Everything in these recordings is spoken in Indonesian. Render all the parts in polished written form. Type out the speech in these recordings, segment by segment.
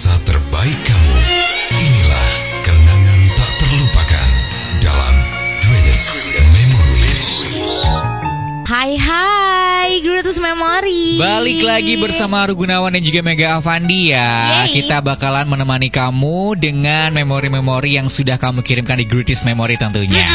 masa terbaik kamu. Inilah kenangan tak terlupakan dalam Greatest Memories. Hai Greatest Memory. Balik lagi bersama Aru Gunawan dan juga Mega Avandi ya. Yeay. Kita bakalan menemani kamu dengan memori-memori yang sudah kamu kirimkan di Greatest Memory tentunya.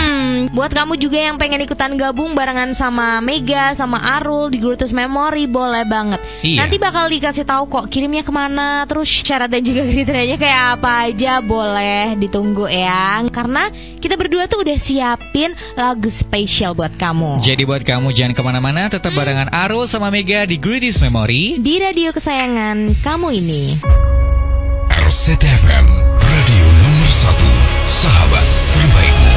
Buat kamu juga yang pengen ikutan gabung barengan sama Mega, sama Arul di Greatest Memory, boleh banget. Iya. Nanti bakal dikasih tahu kok kirimnya kemana, terus syarat dan juga kriterianya kayak apa aja, boleh ditunggu ya. Karena kita berdua tuh udah siapin lagu spesial buat kamu. Jadi buat kamu jangan kemana-mana, tetap barengan Arul sama Mega di Greatest Memory Di radio kesayangan kamu ini. RCTFM, radio nomor 1, sahabat terbaikmu.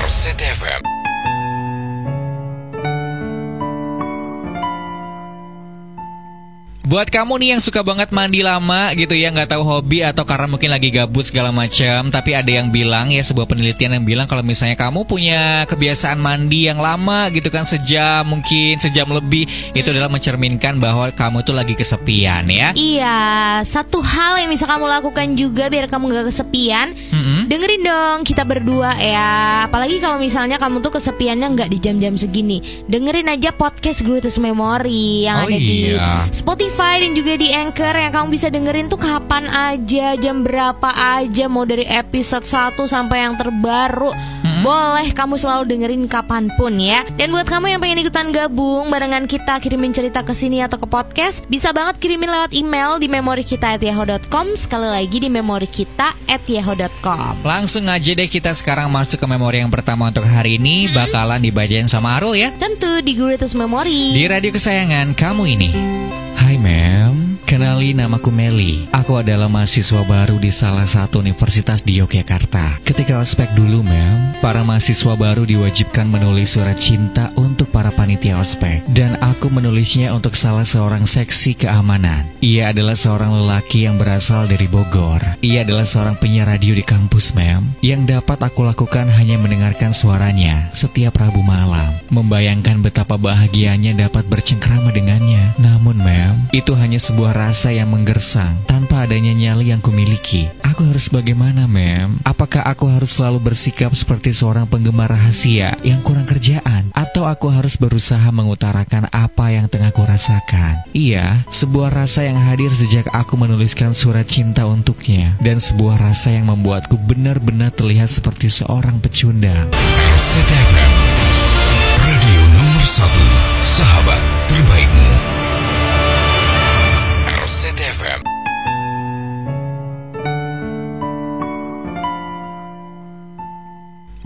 RCTFM. Buat kamu nih yang suka banget mandi lama gitu ya, nggak tahu hobi atau karena mungkin lagi gabut segala macam, tapi ada yang bilang ya, sebuah penelitian yang bilang kalau misalnya kamu punya kebiasaan mandi yang lama gitu kan, sejam mungkin sejam lebih, itu adalah mencerminkan bahwa kamu tuh lagi kesepian ya. Iya, satu hal yang bisa kamu lakukan juga biar kamu gak kesepian, dengerin dong kita berdua ya. Apalagi kalau misalnya kamu tuh kesepiannya gak di jam-jam segini, dengerin aja podcast Greatest Memory yang ada di Spotify dan juga di Anchor, yang kamu bisa dengerin tuh kapan aja, jam berapa aja, mau dari episode 1 sampai yang terbaru. Boleh kamu selalu dengerin kapanpun ya. Dan buat kamu yang pengen ikutan gabung barengan kita, kirimin cerita ke sini atau ke podcast, bisa banget kirimin lewat email di memorikita@yahoo.com. Sekali lagi di memorikita@yahoo.com. Langsung aja deh kita sekarang masuk ke memori yang pertama untuk hari ini, bakalan dibacain sama Arul ya. Tentu di Greatest Memory Di radio kesayangan kamu ini. Hai ma'am, kenali namaku Meli. Aku adalah mahasiswa baru di salah satu universitas di Yogyakarta. Ketika ospek dulu ma'am, para mahasiswa baru diwajibkan menulis surat cinta untuk para panitia ospek. Dan aku menulisnya untuk salah seorang seksi keamanan. Ia adalah seorang lelaki yang berasal dari Bogor. Ia adalah seorang penyiar radio di kampus ma'am. Yang dapat aku lakukan hanya mendengarkan suaranya setiap Rabu malam. Membayangkan betapa bahagianya dapat bercengkrama dengannya. Namun ma'am, itu hanya sebuah rasa yang menggersang tanpa adanya nyali yang kumiliki. Aku harus bagaimana ma'am? Apakah aku harus selalu bersikap seperti seorang penggemar rahasia yang kurang kerjaan? Atau aku harus berusaha mengutarakan apa yang tengah ku rasakan? Iya, sebuah rasa yang hadir sejak aku menuliskan surat cinta untuknya. Dan sebuah rasa yang membuatku benar-benar terlihat seperti seorang pecundang. RCTFM, radio nomor 1, sahabat terbaikmu. RCTFM.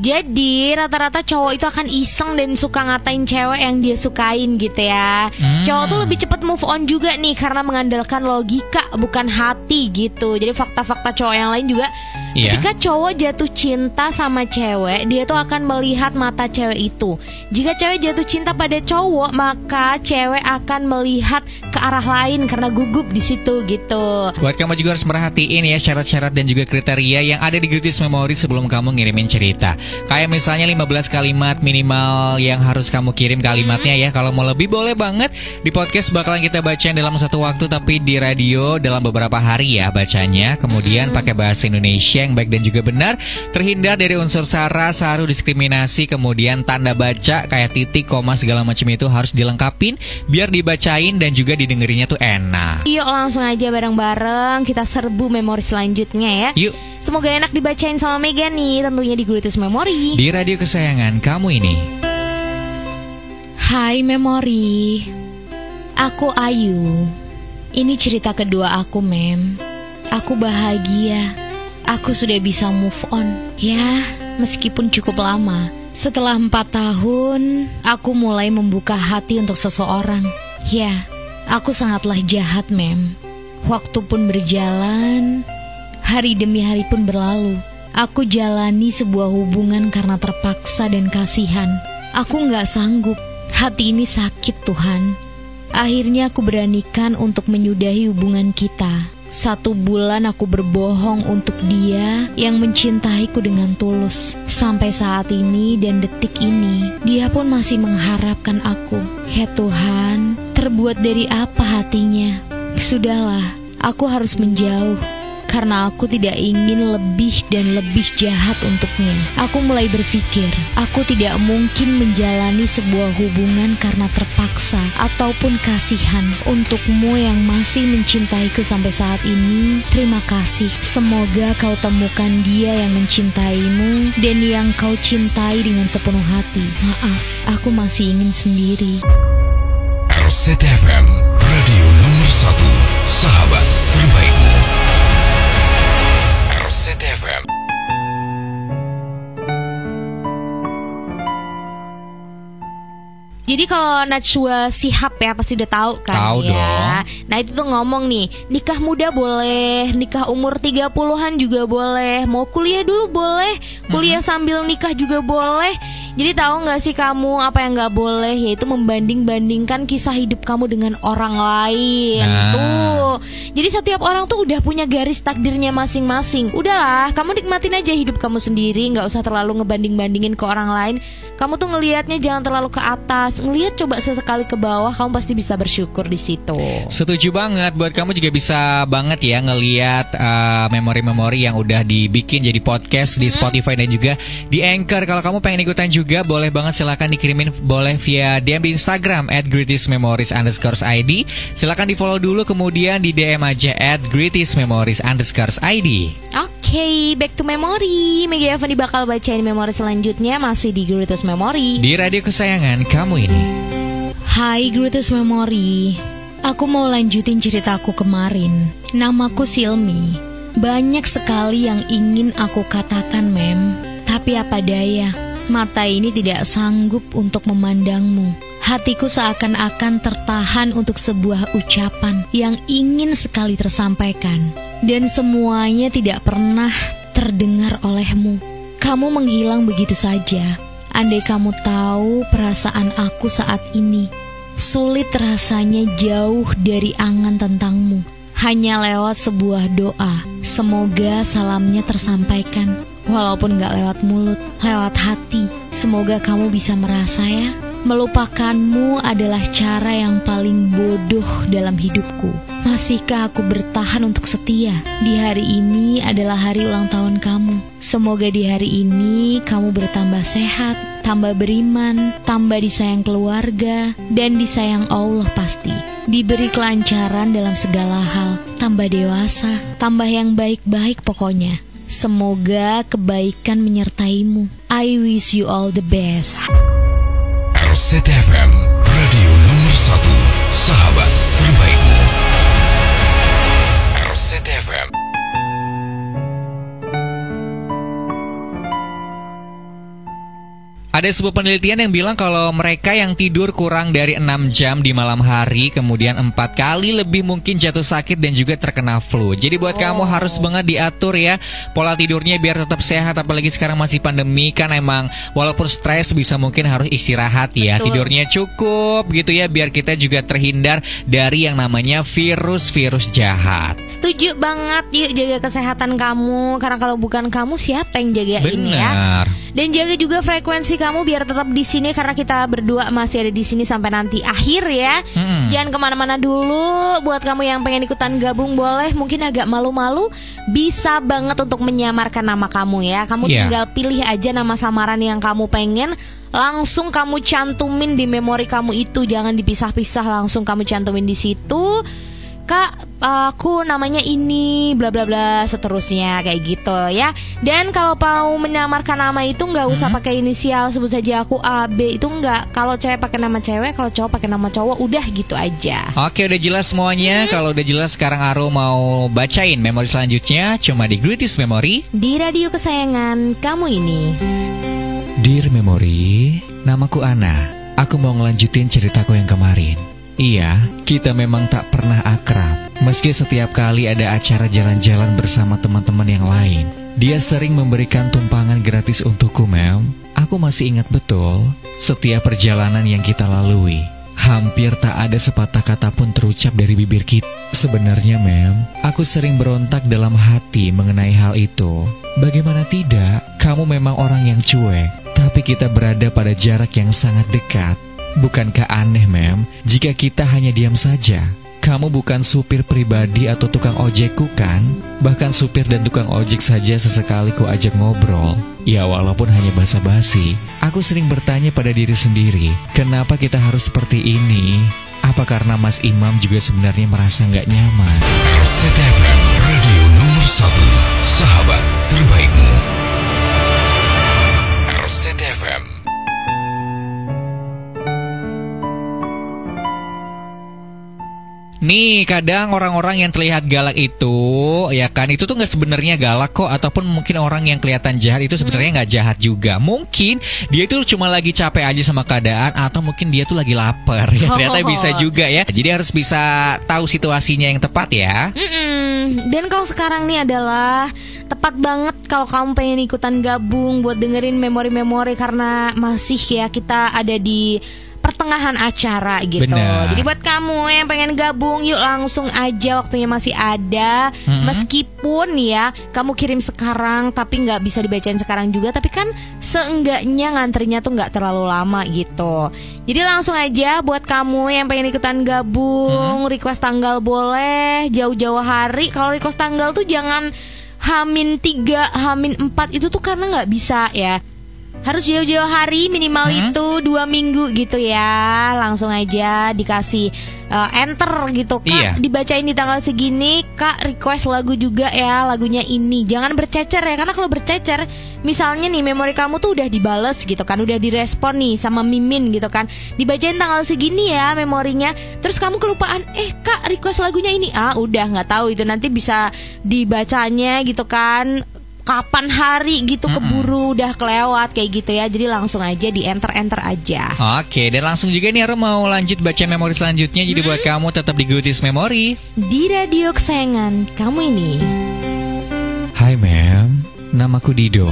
Jadi rata-rata cowok itu akan iseng dan suka ngatain cewek yang dia sukain gitu ya. Cowok tuh lebih cepat move on juga nih karena mengandalkan logika bukan hati gitu. Jadi fakta-fakta cowok yang lain juga, ketika cowok jatuh cinta sama cewek, dia tuh akan melihat mata cewek itu. Jika cewek jatuh cinta pada cowok, maka cewek akan melihat ke arah lain karena gugup di situ gitu. Buat kamu juga harus merhatiin ya syarat-syarat dan juga kriteria yang ada di Greatest Memory sebelum kamu ngirimin cerita. Kayak misalnya 15 kalimat minimal yang harus kamu kirim kalimatnya ya. Kalau mau lebih boleh banget. Di podcast bakalan kita bacain dalam satu waktu, tapi di radio dalam beberapa hari ya bacanya. Kemudian pakai bahasa Indonesia yang baik dan juga benar, terhindar dari unsur sara, saru, diskriminasi. Kemudian tanda baca kayak titik, koma, segala macam itu harus dilengkapin biar dibacain dan juga didengerinnya tuh enak. Yuk langsung aja bareng-bareng kita serbu memori selanjutnya ya. Yuk. Semoga enak dibacain sama Mega nih, tentunya di Greatest Memory Di radio kesayangan kamu ini. Hai Memori, aku Ayu. Ini cerita kedua aku mem. Aku bahagia, aku sudah bisa move on. Ya, meskipun cukup lama. Setelah 4 tahun, aku mulai membuka hati untuk seseorang. Ya, aku sangatlah jahat mem. Waktu pun berjalan, hari demi hari pun berlalu. Aku jalani sebuah hubungan karena terpaksa dan kasihan. Aku gak sanggup. Hati ini sakit Tuhan. Akhirnya aku beranikan untuk menyudahi hubungan kita. 1 bulan aku berbohong untuk dia yang mencintaiku dengan tulus. Sampai saat ini dan detik ini, dia pun masih mengharapkan aku. Ya Tuhan, terbuat dari apa hatinya? Sudahlah, Aku harus menjauh karena aku tidak ingin lebih dan lebih jahat untuknya. Aku mulai berpikir, aku tidak mungkin menjalani sebuah hubungan karena terpaksa ataupun kasihan. Untukmu yang masih mencintaiku sampai saat ini, terima kasih. Semoga kau temukan dia yang mencintaimu dan yang kau cintai dengan sepenuh hati. Maaf, aku masih ingin sendiri. RCTFM, radio nomor 1, sahabat terbaikmu. RCTFM. Jadi kalau Najwa Shihab ya pasti udah tahu kan. Tahu ya. dong. Nah itu tuh ngomong nih, nikah muda boleh, nikah umur 30-an juga boleh, mau kuliah dulu boleh, kuliah sambil nikah juga boleh. Jadi tahu nggak sih kamu apa yang nggak boleh, yaitu membanding-bandingkan kisah hidup kamu dengan orang lain. Nah. Tuh. Jadi setiap orang tuh udah punya garis takdirnya masing-masing. Udahlah, kamu nikmatin aja hidup kamu sendiri, nggak usah terlalu ngebanding-bandingin ke orang lain. Kamu tuh ngelihatnya jangan terlalu ke atas, ngelihat coba sesekali ke bawah, kamu pasti bisa bersyukur di situ. Setuju banget, buat kamu juga bisa banget ya ngelihat memori-memori yang udah dibikin jadi podcast di Spotify dan juga di Anchor. Kalau kamu pengen ikutan juga boleh banget, silakan dikirimin boleh via DM di Instagram @greatestmemories_id. Silakan di follow dulu, kemudian di DM aja @greatestmemories_id. Oke, back to memory. Megi Evani bakal bacain memori selanjutnya masih di Greatest Memory Di radio kesayangan kamu ini. Hai Greatest Memory, aku mau lanjutin ceritaku kemarin. Namaku Silmi. Banyak sekali yang ingin aku katakan, Mem. Tapi apa daya, mata ini tidak sanggup untuk memandangmu. Hatiku seakan-akan tertahan untuk sebuah ucapan yang ingin sekali tersampaikan, dan semuanya tidak pernah terdengar olehmu. Kamu menghilang begitu saja. Andai kamu tahu perasaan aku saat ini, sulit rasanya jauh dari angan tentangmu. Hanya lewat sebuah doa, semoga salamnya tersampaikan. Walaupun gak lewat mulut, lewat hati. Semoga kamu bisa merasa ya. Melupakanmu adalah cara yang paling bodoh dalam hidupku. Masihkah aku bertahan untuk setia? Di hari ini adalah hari ulang tahun kamu. Semoga di hari ini kamu bertambah sehat, tambah beriman, tambah disayang keluarga, dan disayang Allah pasti. Diberi kelancaran dalam segala hal, tambah dewasa, tambah yang baik-baik pokoknya. Semoga kebaikan menyertaimu. I wish you all the best. RCTFM, radio nomor 1, sahabat terbaikmu. RCTFM. Ada sebuah penelitian yang bilang kalau mereka yang tidur kurang dari 6 jam di malam hari, kemudian 4 kali lebih mungkin jatuh sakit dan juga terkena flu. Jadi buat kamu harus banget diatur ya pola tidurnya biar tetap sehat. Apalagi sekarang masih pandemi kan, emang walaupun stres bisa mungkin harus istirahat ya. Betul. Tidurnya cukup gitu ya, biar kita juga terhindar dari yang namanya virus-virus jahat. Setuju banget, yuk jaga kesehatan kamu. Karena kalau bukan kamu siapa yang jagain ya. Benar. Dan jaga juga frekuensi kamu biar tetap di sini, karena kita berdua masih ada di sini sampai nanti akhir ya. Jangan kemana-mana dulu. Buat kamu yang pengen ikutan gabung boleh, mungkin agak malu-malu, bisa banget untuk menyamarkan nama kamu ya. Kamu tinggal pilih aja nama samaran yang kamu pengen, langsung kamu cantumin di memori kamu itu, jangan dipisah-pisah, langsung kamu cantumin di situ. Kak, aku namanya ini, bla bla bla, seterusnya kayak gitu ya. Dan kalau mau menyamarkan nama itu nggak usah pakai inisial, sebut saja aku A B, itu nggak. Kalau cewek pakai nama cewek, kalau cowok pakai nama cowok, udah gitu aja. Oke, udah jelas semuanya. Kalau udah jelas, sekarang Arul mau bacain memori selanjutnya cuma di Greatest Memory Di radio kesayangan kamu ini. Dear Memory, namaku Ana. Aku mau ngelanjutin ceritaku yang kemarin. Iya, kita memang tak pernah akrab. Meski setiap kali ada acara jalan-jalan bersama teman-teman yang lain, dia sering memberikan tumpangan gratis untukku, Mem. Aku masih ingat betul setiap perjalanan yang kita lalui. Hampir tak ada sepatah kata pun terucap dari bibir kita. Sebenarnya, Mem, aku sering berontak dalam hati mengenai hal itu. Bagaimana tidak, kamu memang orang yang cuek, tapi kita berada pada jarak yang sangat dekat. Bukankah aneh, Mem, jika kita hanya diam saja? Kamu bukan supir pribadi atau tukang ojekku kan? Bahkan supir dan tukang ojek saja sesekali ku ajak ngobrol. Ya walaupun hanya basa-basi, aku sering bertanya pada diri sendiri, kenapa kita harus seperti ini? Apa karena Mas Imam juga sebenarnya merasa nggak nyaman? RCTFM, radio nomor 1, sahabat terbaikmu. RCTFM. Nih, kadang orang-orang yang terlihat galak itu, ya kan, itu tuh nggak sebenarnya galak kok. Ataupun mungkin orang yang kelihatan jahat itu sebenarnya nggak jahat juga. Mungkin dia itu cuma lagi capek aja sama keadaan, atau mungkin dia tuh lagi lapar. Ya, ternyata bisa juga ya. Jadi harus bisa tahu situasinya yang tepat ya. Dan kalau sekarang nih adalah tepat banget kalau kamu pengen ikutan gabung buat dengerin memori-memori, karena masih ya kita ada di pertengahan acara gitu. Bener. Jadi buat kamu yang pengen gabung, yuk langsung aja, waktunya masih ada. Meskipun ya kamu kirim sekarang tapi nggak bisa dibacain sekarang juga, tapi kan seenggaknya ngantrinya tuh nggak terlalu lama gitu. Jadi langsung aja buat kamu yang pengen ikutan gabung, request tanggal boleh, jauh-jauh hari. Kalau request tanggal tuh jangan H-3, H-4 itu tuh karena nggak bisa ya. Harus jauh-jauh hari, minimal itu 2 minggu gitu ya. Langsung aja dikasih enter gitu, Kak. Iya. Dibacain di tanggal segini, Kak request lagu juga ya, lagunya ini. Jangan bercecer ya, karena kalau bercecer, misalnya nih memori kamu tuh udah dibales gitu kan, udah direspon nih sama Mimin gitu kan, dibacain tanggal segini ya memorinya, terus kamu kelupaan, Kak request lagunya ini, udah nggak tahu itu nanti bisa dibacanya gitu kan, kapan hari gitu, keburu udah kelewat kayak gitu ya. Jadi langsung aja di enter aja. Oke, dan langsung juga nih Arum mau lanjut baca memori selanjutnya. Jadi buat kamu tetap di Good Is Memory di radio kesayangan kamu ini. Hai Mem, namaku Dido.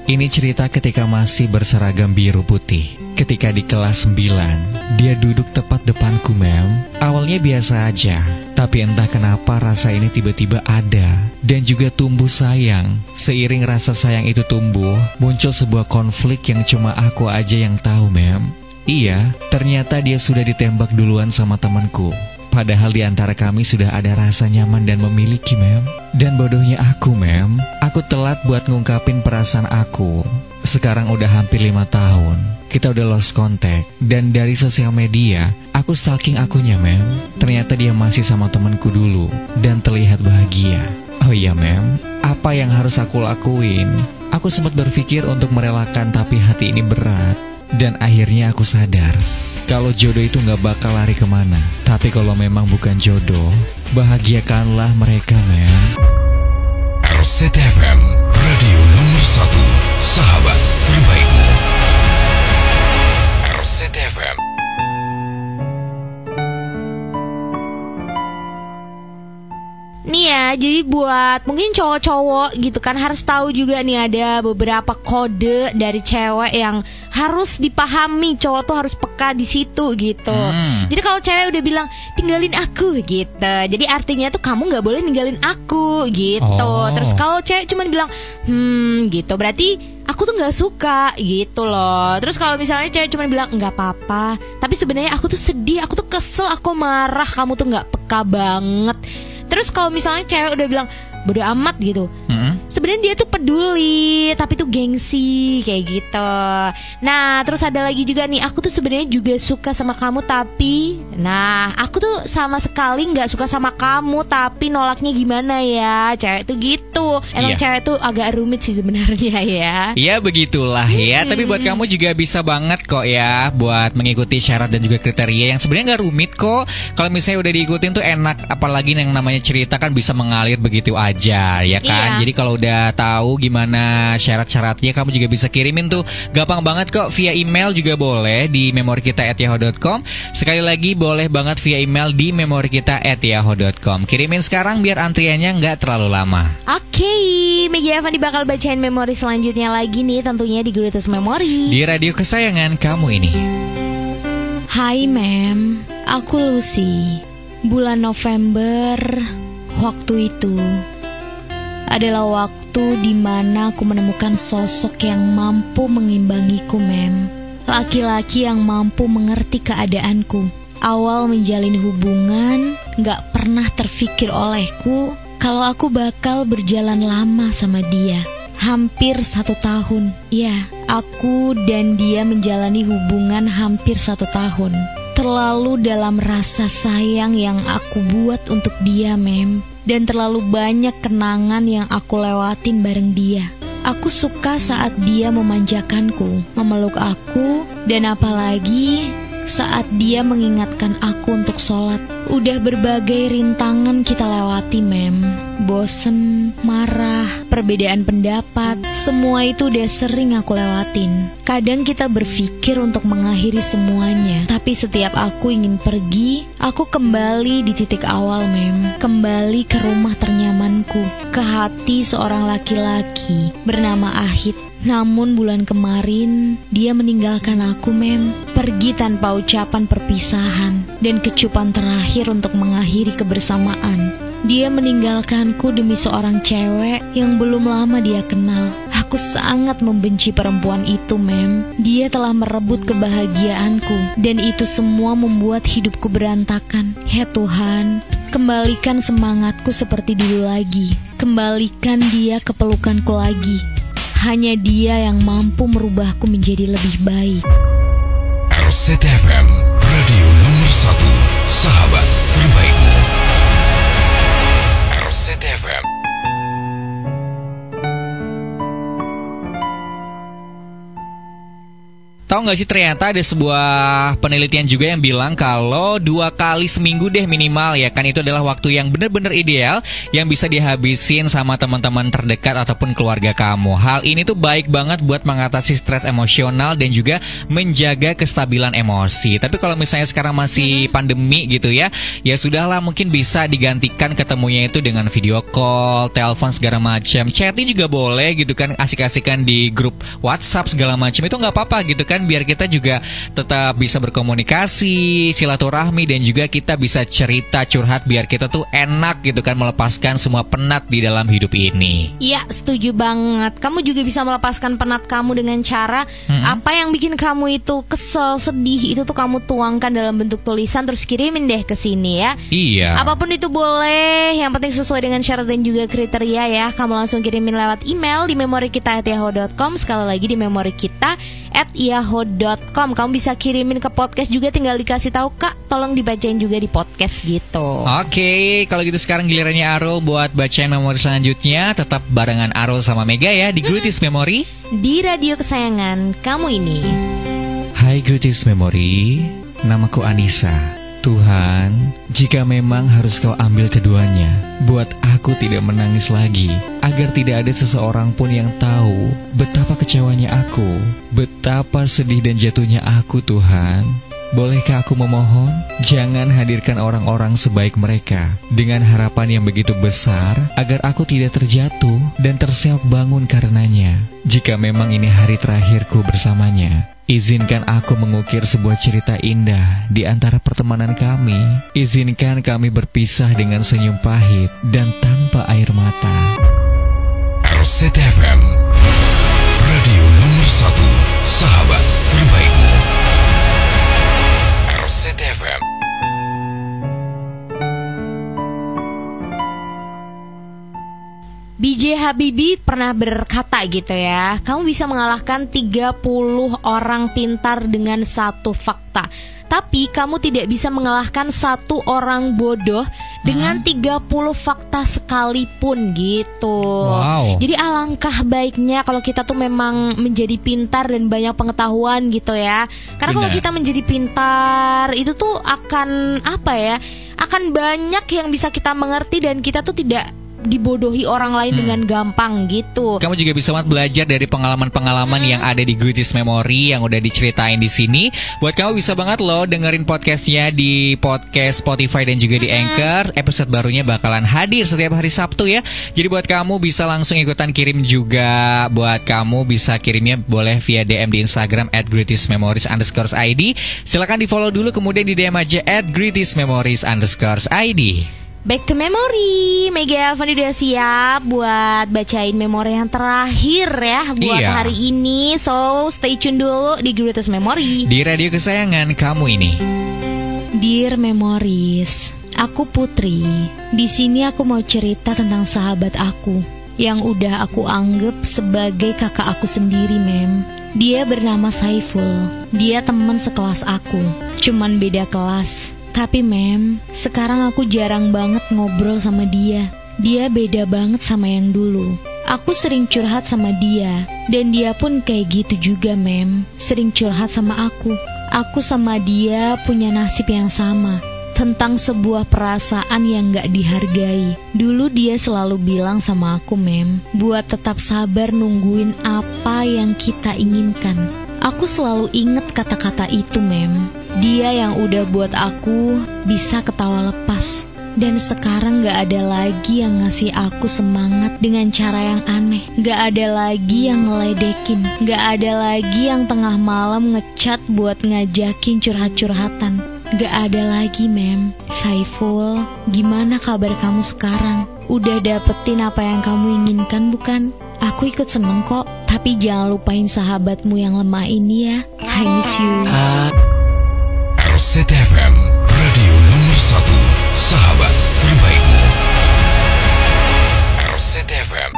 Ini cerita ketika masih berseragam biru putih. Ketika di kelas 9, dia duduk tepat depanku Mem. Awalnya biasa aja, tapi entah kenapa rasa ini tiba-tiba ada. Dan juga tumbuh sayang. Seiring rasa sayang itu tumbuh, muncul sebuah konflik yang cuma aku aja yang tahu Mem. Iya, ternyata dia sudah ditembak duluan sama temanku. Padahal di antara kami sudah ada rasa nyaman dan memiliki Mem. Dan bodohnya aku Mem, aku telat buat ngungkapin perasaan aku. Sekarang udah hampir 5 tahun, kita udah lost contact. Dan dari sosial media, aku stalking akunnya Mem. Ternyata dia masih sama temanku dulu, dan terlihat bahagia. Oh iya Mem, apa yang harus aku lakuin? Aku sempat berpikir untuk merelakan, tapi hati ini berat. Dan akhirnya aku sadar kalau jodoh itu gak bakal lari kemana. Tapi kalau memang bukan jodoh, bahagiakanlah mereka Mem. RCTFM, radio nomor 1, sahabat terbaikmu. RCTFM. Nih ya, jadi buat mungkin cowok-cowok gitu kan, harus tahu juga nih ada beberapa kode dari cewek yang harus dipahami. Cowok tuh harus peka di situ gitu. Jadi kalau cewek udah bilang tinggalin aku gitu, jadi artinya tuh kamu nggak boleh ninggalin aku gitu. Terus kalau cewek cuma bilang gitu, berarti aku tuh nggak suka gitu loh. Terus kalau misalnya cewek cuma bilang nggak apa-apa, tapi sebenarnya aku tuh sedih, aku tuh kesel, aku marah, kamu tuh nggak peka banget. Terus kalau misalnya cewek udah bilang bodo amat gitu, sebenarnya dia tuh peduli, tapi tuh gengsi kayak gitu. Nah terus ada lagi juga nih, aku tuh sebenarnya juga suka sama kamu, tapi aku tuh sama sekali nggak suka sama kamu, tapi nolaknya gimana ya. Cewek tuh gitu. Emang cewek tuh agak rumit sih sebenarnya ya. Ya begitulah ya. Tapi buat kamu juga bisa banget kok ya buat mengikuti syarat dan juga kriteria yang sebenarnya nggak rumit kok. Kalau misalnya udah diikutin tuh enak. Apalagi yang namanya cerita kan bisa mengalir begitu aja ya kan. Jadi kalau udah tahu gimana syarat-syaratnya, kamu juga bisa kirimin tuh. Gampang banget kok, via email juga boleh di memorikita@yahoo.com. Sekali lagi boleh banget via email di memorikita@yahoo.com. Kirimin sekarang biar antriannya nggak terlalu lama. Oke, Megi Avandi bakal bacain memori selanjutnya lagi nih, tentunya di Greatest Memory di radio kesayangan kamu ini. Hai Mem, aku Lucy. Bulan November waktu itu adalah waktu di mana aku menemukan sosok yang mampu mengimbangiku Mem. Laki-laki yang mampu mengerti keadaanku. Awal menjalin hubungan, gak pernah terfikir olehku kalau aku bakal berjalan lama sama dia. Hampir 1 tahun. Ya, aku dan dia menjalani hubungan hampir 1 tahun. Terlalu dalam rasa sayang yang aku buat untuk dia, Mem. Dan terlalu banyak kenangan yang aku lewatin bareng dia. Aku suka saat dia memanjakanku, memeluk aku, dan apalagi saat dia mengingatkan aku untuk sholat. Udah berbagai rintangan kita lewati, Mem. Bosen, marah, perbedaan pendapat, semua itu udah sering aku lewatin. Kadang kita berpikir untuk mengakhiri semuanya, tapi setiap aku ingin pergi, aku kembali di titik awal, Mem. Kembali ke rumah ternyamanku, ke hati seorang laki-laki bernama Ahid. Namun bulan kemarin, dia meninggalkan aku, Mem. Pergi tanpa ucapan perpisahan dan kecupan terakhir untuk mengakhiri kebersamaan. Dia meninggalkanku demi seorang cewek yang belum lama dia kenal. Aku sangat membenci perempuan itu, Mem. Dia telah merebut kebahagiaanku, dan itu semua membuat hidupku berantakan. Ya Tuhan, kembalikan semangatku seperti dulu lagi. Kembalikan dia ke pelukanku lagi. Hanya dia yang mampu merubahku menjadi lebih baik. RCTFM, radio nomor 1, sahabat terbaikmu. RCTFM. Tahu nggak sih, ternyata ada sebuah penelitian juga yang bilang kalau 2 kali seminggu deh minimal ya kan, itu adalah waktu yang benar-benar ideal yang bisa dihabisin sama teman-teman terdekat ataupun keluarga kamu. Hal ini tuh baik banget buat mengatasi stres emosional dan juga menjaga kestabilan emosi. Tapi kalau misalnya sekarang masih pandemi gitu ya sudahlah, mungkin bisa digantikan ketemunya itu dengan video call, telepon segala macam, chatting juga boleh gitu kan, asik-asikan di grup WhatsApp segala macam, itu nggak apa-apa gitu kan, biar kita juga tetap bisa berkomunikasi, silaturahmi, dan juga kita bisa cerita curhat biar kita tuh enak gitu kan, melepaskan semua penat di dalam hidup ini. Iya, setuju banget. Kamu juga bisa melepaskan penat kamu dengan cara apa yang bikin kamu itu kesel, sedih, itu tuh kamu tuangkan dalam bentuk tulisan, terus kirimin deh ke sini ya. Iya. Apapun itu boleh, yang penting sesuai dengan syarat dan juga kriteria ya. Kamu langsung kirimin lewat email di memorikita@yahoo.com. Sekali lagi di memorikita@yahoo.com. Kamu bisa kirimin ke podcast juga, tinggal dikasih tahu, Kak, tolong dibacain juga di podcast gitu. Oke, kalau gitu sekarang gilirannya Arul buat bacain memori selanjutnya. Tetap barengan Arul sama Mega ya di Greatest Memory, di radio kesayangan kamu ini. Hai Greatest Memory, namaku Anissa. Tuhan, jika memang harus kau ambil keduanya, buat aku tidak menangis lagi, agar tidak ada seseorang pun yang tahu betapa kecewanya aku, betapa sedih dan jatuhnya aku. Tuhan, bolehkah aku memohon, jangan hadirkan orang-orang sebaik mereka dengan harapan yang begitu besar agar aku tidak terjatuh dan terseok bangun karenanya. Jika memang ini hari terakhirku bersamanya, izinkan aku mengukir sebuah cerita indah di antara pertemanan kami. Izinkan kami berpisah dengan senyum pahit dan tanpa air mata. RCTFM, radio nomor 1, sahabat terbaikmu. RCTFM. B.J. Habibie pernah berkata gitu ya, kamu bisa mengalahkan 30 orang pintar dengan 1 fakta, tapi kamu tidak bisa mengalahkan 1 orang bodoh dengan 30 fakta sekalipun gitu. Wow. Jadi alangkah baiknya kalau kita tuh memang menjadi pintar dan banyak pengetahuan gitu ya. Karena kalau kita menjadi pintar, itu tuh akan apa ya, akan banyak yang bisa kita mengerti dan kita tuh tidak dibodohi orang lain dengan gampang gitu. Kamu juga bisa banget belajar dari pengalaman-pengalaman yang ada di Greatest Memory yang udah diceritain di sini. Buat kamu bisa banget loh dengerin podcastnya di podcast Spotify dan juga di Anchor. Episode barunya bakalan hadir setiap hari Sabtu ya. Jadi buat kamu bisa langsung ikutan kirim juga. Buat kamu bisa kirimnya boleh via DM di Instagram @greatestmemories_id. Silakan di follow dulu, kemudian di DM aja @greatestmemories_id. Back to memory. Mega Fani udah siap buat bacain memori yang terakhir ya buat hari ini. So stay tune dulu di Greatest Memory, di radio kesayangan kamu ini. Dear Memories, Aku Putri. Di sini aku mau cerita tentang sahabat aku yang udah aku anggap sebagai kakak aku sendiri, Mem. Dia bernama Saiful. Dia teman sekelas aku, cuman beda kelas. Tapi Mem, sekarang aku jarang banget ngobrol sama dia. Dia beda banget sama yang dulu. Aku sering curhat sama dia, dan dia pun kayak gitu juga, Mem. Sering curhat sama aku. Aku sama dia punya nasib yang sama, tentang sebuah perasaan yang gak dihargai. Dulu dia selalu bilang sama aku, Mem, buat tetap sabar nungguin apa yang kita inginkan. Aku selalu inget kata-kata itu, Mem. Dia yang udah buat aku bisa ketawa lepas. Dan sekarang gak ada lagi yang ngasih aku semangat dengan cara yang aneh. Gak ada lagi yang ngeledekin. Gak ada lagi yang tengah malam ngechat buat ngajakin curhat-curhatan. Gak ada lagi, Mem. Saiful, gimana kabar kamu sekarang? Udah dapetin apa yang kamu inginkan bukan? Aku ikut seneng kok. Tapi jangan lupain sahabatmu yang lemah ini ya. I miss you. RCTFM, radio nomor 1, sahabat terbaikmu. RCTFM.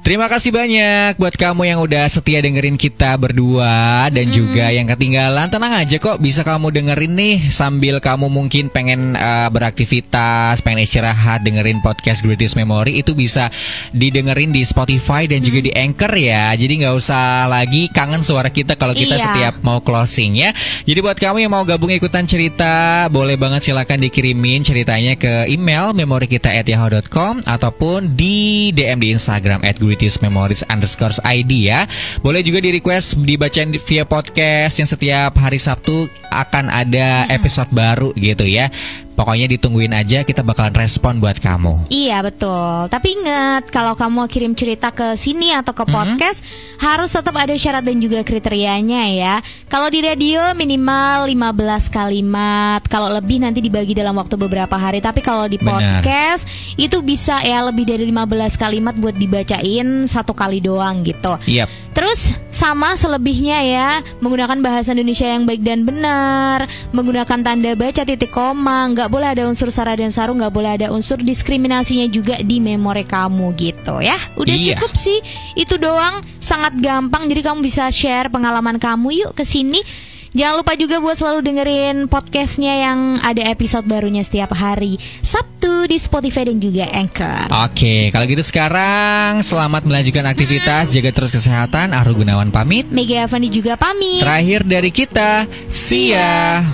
Terima kasih banyak buat kamu yang udah setia dengerin kita berdua. Dan juga yang ketinggalan, tenang aja kok, bisa kamu dengerin nih sambil kamu mungkin pengen beraktivitas, pengen istirahat, dengerin podcast Greatest Memory. Itu bisa didengerin di Spotify dan juga di Anchor ya. Jadi gak usah lagi kangen suara kita kalau kita setiap mau closing ya. Jadi buat kamu yang mau gabung ikutan cerita, boleh banget silakan dikirimin ceritanya ke email memorikita@yahoo.com ataupun di DM di Instagram @greatestmemories_id ya. Boleh juga di request dibacain via podcast yang setiap hari Sabtu akan ada episode baru gitu ya. Pokoknya ditungguin aja, kita bakalan respon buat kamu. Iya betul. Tapi ingat, kalau kamu mau kirim cerita ke sini atau ke podcast, harus tetap ada syarat dan juga kriterianya ya. Kalau di radio minimal 15 kalimat. Kalau lebih nanti dibagi dalam waktu beberapa hari. Tapi kalau di podcast itu bisa ya lebih dari 15 kalimat buat dibacain 1 kali doang gitu. Yep. Terus sama selebihnya ya, menggunakan bahasa Indonesia yang baik dan benar, menggunakan tanda baca titik koma, nggak boleh ada unsur sara dan saru, nggak boleh ada unsur diskriminasinya juga di memori kamu gitu ya. Udah cukup sih, itu doang, sangat gampang. Jadi kamu bisa share pengalaman kamu yuk ke sini. Jangan lupa juga buat selalu dengerin podcastnya yang ada episode barunya setiap hari Sabtu di Spotify dan juga Anchor. Oke, kalau gitu sekarang selamat melanjutkan aktivitas, jaga terus kesehatan. Aru Gunawan pamit. Mega Avani juga pamit. Terakhir dari kita, see ya.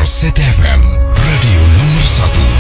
RCTFM, radio nomor 1.